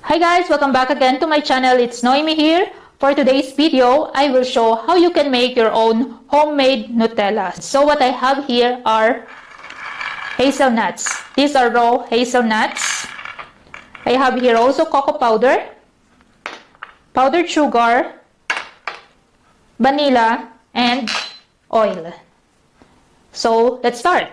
Hi guys, welcome back again to my channel. It's Noemi here. For today's video, I will show how you can make your own homemade Nutella. So what I have here are hazelnuts. These are raw hazelnuts. I have here also cocoa powder, powdered sugar, vanilla, and oil. So let's start.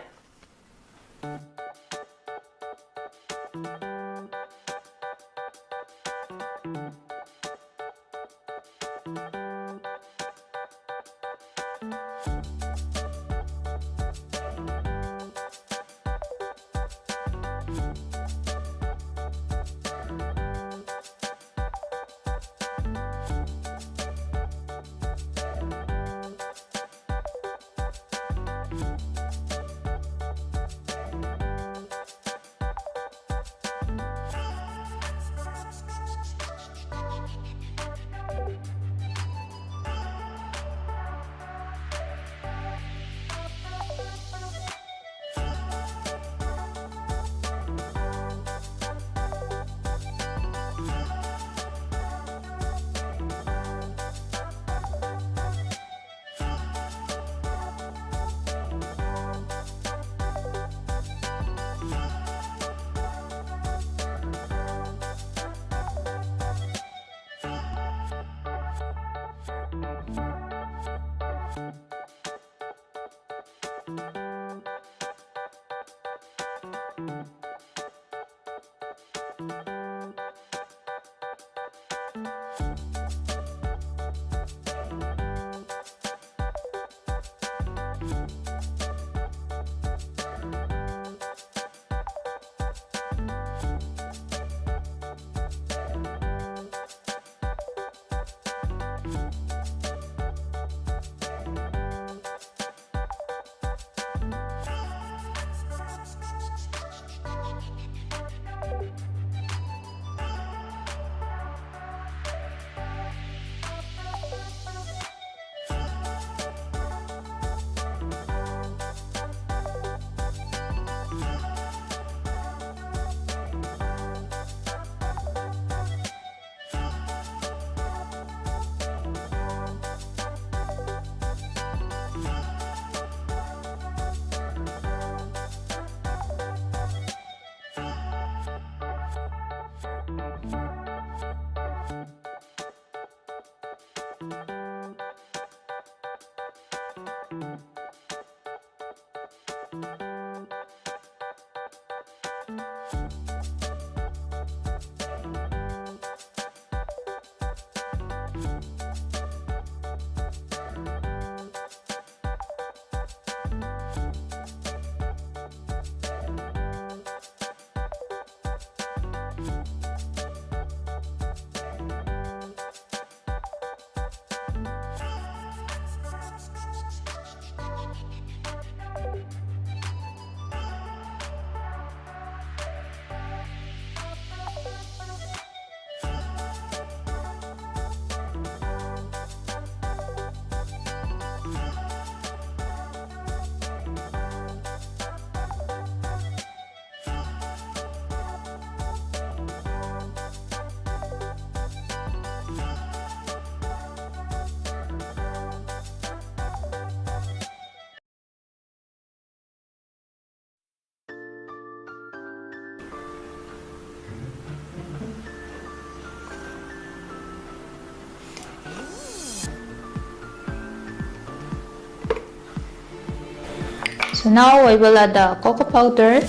So now I will add the cocoa powder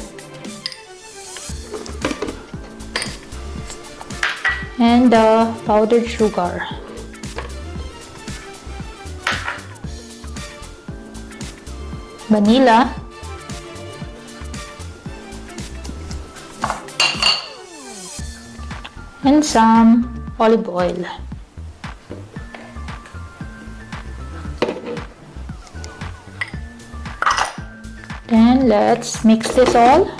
and the powdered sugar. Vanilla. And some olive oil. Then let's mix this all.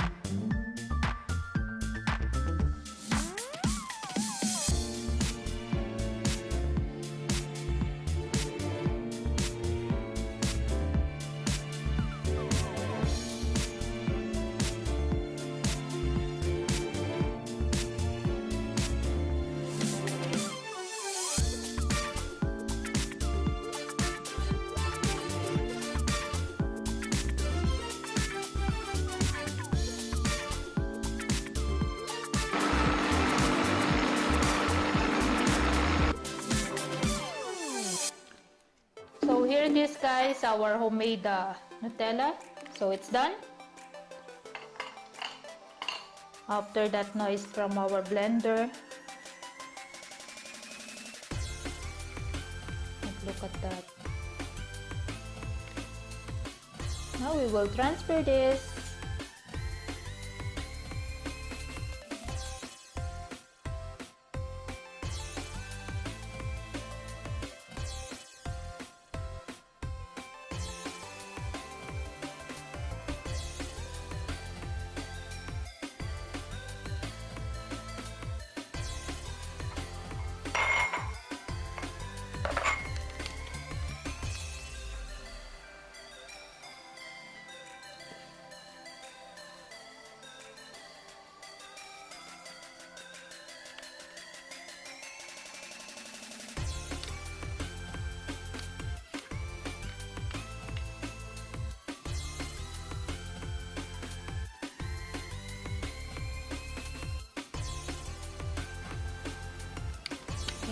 here it is, guys, our homemade Nutella. So it's done. After that noise from our blender, look at that. Now we will transfer this.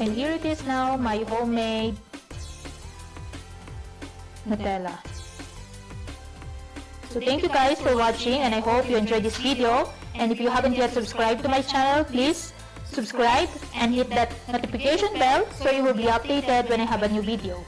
And here it is now, my homemade Nutella. So thank you guys for watching, and I hope you enjoyed this video. And if you haven't yet subscribed to my channel, please subscribe and hit that notification bell so you will be updated when I have a new video.